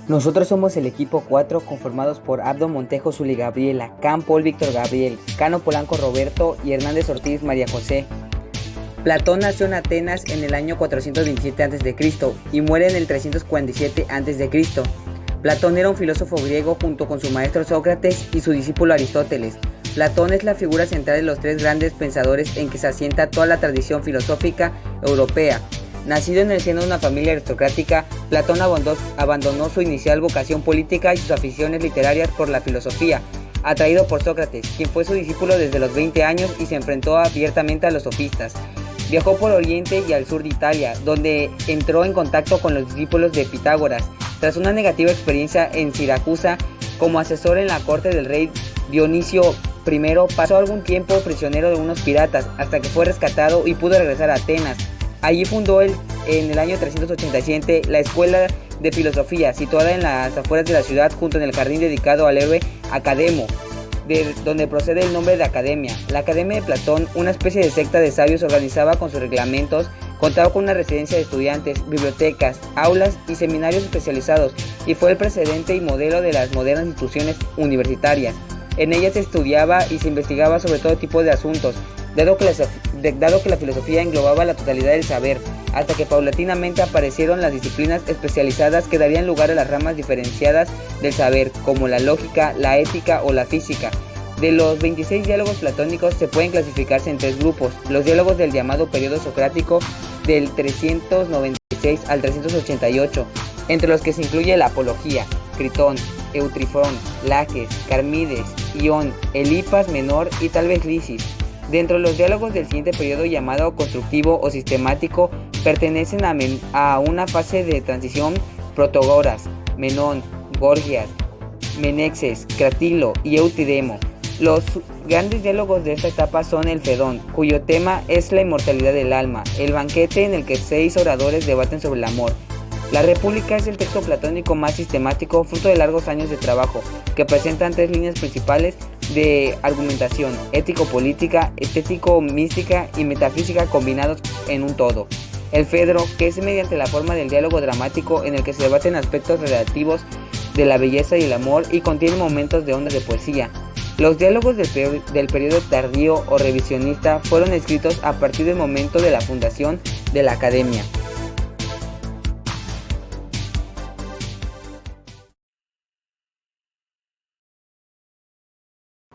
Nosotros somos el equipo 4 conformados por Abdo Montejo Zuli Gabriela, Can Paul Víctor Gabriel, Cano Polanco Roberto y Hernández Ortiz María José. Platón nació en Atenas en el año 427 a.C. y muere en el 347 a.C. Platón era un filósofo griego junto con su maestro Sócrates y su discípulo Aristóteles. Platón es la figura central de los tres grandes pensadores en que se asienta toda la tradición filosófica europea. Nacido en el seno de una familia aristocrática, Platón abandonó su inicial vocación política y sus aficiones literarias por la filosofía, atraído por Sócrates, quien fue su discípulo desde los 20 años y se enfrentó abiertamente a los sofistas. Viajó por Oriente y al sur de Italia, donde entró en contacto con los discípulos de Pitágoras. Tras una negativa experiencia en Siracusa, como asesor en la corte del rey Dionisio I, pasó algún tiempo prisionero de unos piratas, hasta que fue rescatado y pudo regresar a Atenas. Allí fundó en el año 387 la Escuela de Filosofía, situada en las afueras de la ciudad, junto en el jardín dedicado al héroe Academo, de donde procede el nombre de Academia. La Academia de Platón, una especie de secta de sabios, organizaba con sus reglamentos, contaba con una residencia de estudiantes, bibliotecas, aulas y seminarios especializados, y fue el precedente y modelo de las modernas instituciones universitarias. En ella se estudiaba y se investigaba sobre todo tipo de asuntos, dado que la filosofía englobaba la totalidad del saber, hasta que paulatinamente aparecieron las disciplinas especializadas que darían lugar a las ramas diferenciadas del saber, como la lógica, la ética o la física. De los 26 diálogos platónicos se pueden clasificarse en tres grupos: los diálogos del llamado periodo socrático, del 396 al 388, entre los que se incluye la Apología, Critón, Eutrifón, Laques, Carmides, Ión, Elipas Menor y tal vez Lisis. Dentro de los diálogos del siguiente periodo, llamado constructivo o sistemático, pertenecen a una fase de transición Protagoras, Menón, Gorgias, Menexes, Cratilo y Eutidemo. Los grandes diálogos de esta etapa son el Fedón, cuyo tema es la inmortalidad del alma; el Banquete, en el que 6 oradores debaten sobre el amor; la República es el texto platónico más sistemático, fruto de largos años de trabajo, que presentan 3 líneas principales de argumentación: ético-política, estético-mística y metafísica combinados en un todo. El Fedro, que es mediante la forma del diálogo dramático en el que se debaten aspectos relativos de la belleza y el amor y contiene momentos de ondas de poesía. Los diálogos del periodo tardío o revisionista fueron escritos a partir del momento de la fundación de la Academia.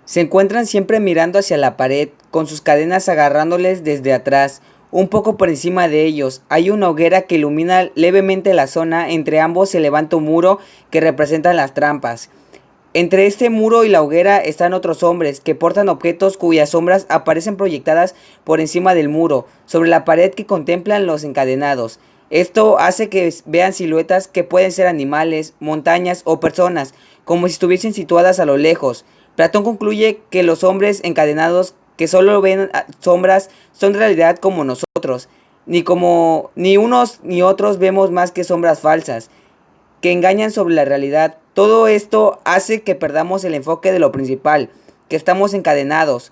Se encuentran siempre mirando hacia la pared, con sus cadenas agarrándoles desde atrás. Un poco por encima de ellos hay una hoguera que ilumina levemente la zona. Entre ambos se levanta un muro que representa las trampas. Entre este muro y la hoguera están otros hombres que portan objetos cuyas sombras aparecen proyectadas por encima del muro, sobre la pared que contemplan los encadenados. Esto hace que vean siluetas que pueden ser animales, montañas o personas, como si estuviesen situadas a lo lejos. Platón concluye que los hombres encadenados, que solo ven sombras, son en realidad como nosotros. Ni unos ni otros vemos más que sombras falsas, que engañan sobre la realidad. Todo esto hace que perdamos el enfoque de lo principal, que estamos encadenados.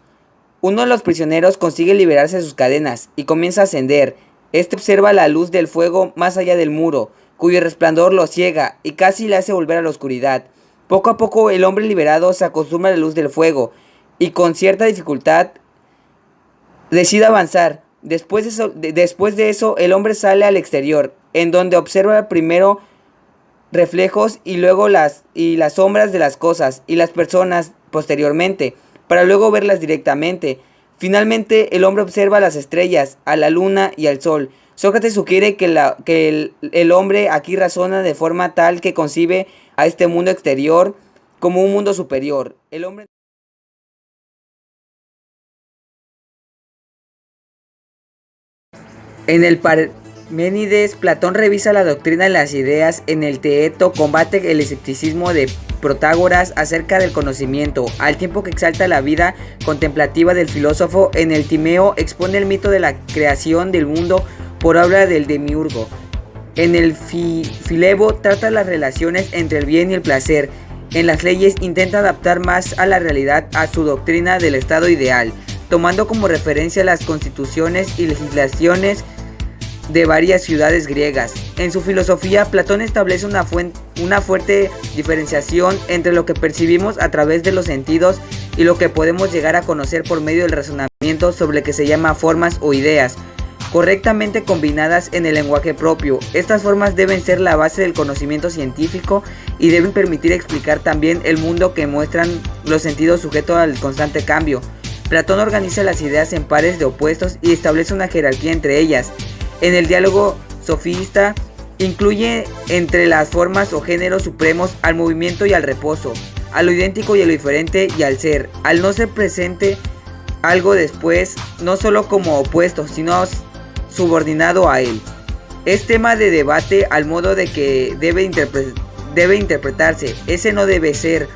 Uno de los prisioneros consigue liberarse de sus cadenas y comienza a ascender. Este observa la luz del fuego más allá del muro, cuyo resplandor lo ciega y casi le hace volver a la oscuridad. Poco a poco el hombre liberado se acostumbra a la luz del fuego y con cierta dificultad decide avanzar. Después de eso el hombre sale al exterior, en donde observa primero reflejos y luego las sombras de las cosas y las personas posteriormente, para luego verlas directamente. Finalmente el hombre observa las estrellas, a la luna y al sol. Sócrates sugiere que el hombre aquí razona de forma tal que concibe a este mundo exterior como un mundo superior. En el Parménides, Platón revisa la doctrina de las ideas. En el Teeto combate el escepticismo de Protágoras acerca del conocimiento, al tiempo que exalta la vida contemplativa del filósofo. En el Timeo expone el mito de la creación del mundo por obra del demiurgo. En el Filebo trata las relaciones entre el bien y el placer. En las leyes intenta adaptar más a la realidad a su doctrina del estado ideal, tomando como referencia las constituciones y legislaciones de varias ciudades griegas. En su filosofía, Platón establece una fuerte diferenciación entre lo que percibimos a través de los sentidos y lo que podemos llegar a conocer por medio del razonamiento, sobre lo que se llama formas o ideas, correctamente combinadas en el lenguaje propio. Estas formas deben ser la base del conocimiento científico y deben permitir explicar también el mundo que muestran los sentidos sujetos al constante cambio. Platón organiza las ideas en pares de opuestos y establece una jerarquía entre ellas. En el diálogo sofista, incluye entre las formas o géneros supremos al movimiento y al reposo, a lo idéntico y a lo diferente y al ser, al no ser presente algo después, no solo como opuesto, sino subordinado a él. Es tema de debate al modo de que debe interpretarse, ese no debe ser,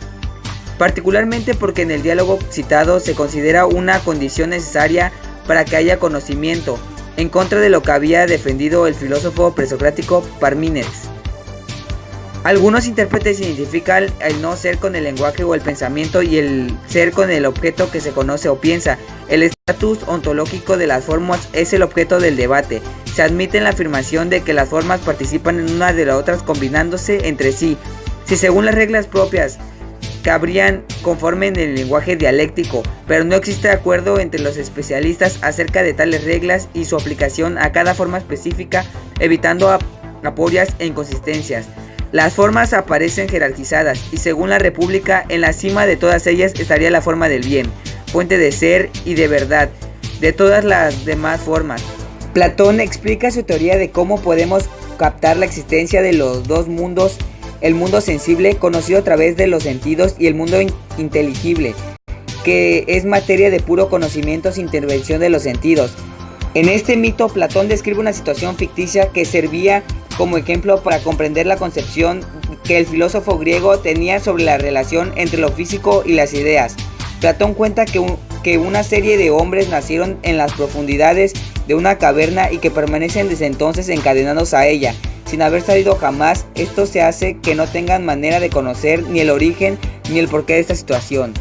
particularmente porque en el diálogo citado se considera una condición necesaria para que haya conocimiento, en contra de lo que había defendido el filósofo presocrático Parménides. Algunos intérpretes identifican el no ser con el lenguaje o el pensamiento y el ser con el objeto que se conoce o piensa. El estatus ontológico de las formas es el objeto del debate. Se admite la afirmación de que las formas participan en una de las otras combinándose entre sí, si según las reglas propias cabrían conforme en el lenguaje dialéctico, pero no existe acuerdo entre los especialistas acerca de tales reglas y su aplicación a cada forma específica, evitando aporias e inconsistencias. Las formas aparecen jerarquizadas y según la República, en la cima de todas ellas estaría la forma del bien, fuente de ser y de verdad de todas las demás formas. Platón explica su teoría de cómo podemos captar la existencia de los dos mundos: el mundo sensible, conocido a través de los sentidos, y el mundo inteligible, que es materia de puro conocimiento sin intervención de los sentidos. En este mito, Platón describe una situación ficticia que servía como ejemplo para comprender la concepción que el filósofo griego tenía sobre la relación entre lo físico y las ideas. Platón cuenta que una serie de hombres nacieron en las profundidades de una caverna y que permanecen desde entonces encadenados a ella, sin haber salido jamás. Esto se hace que no tengan manera de conocer ni el origen ni el porqué de esta situación.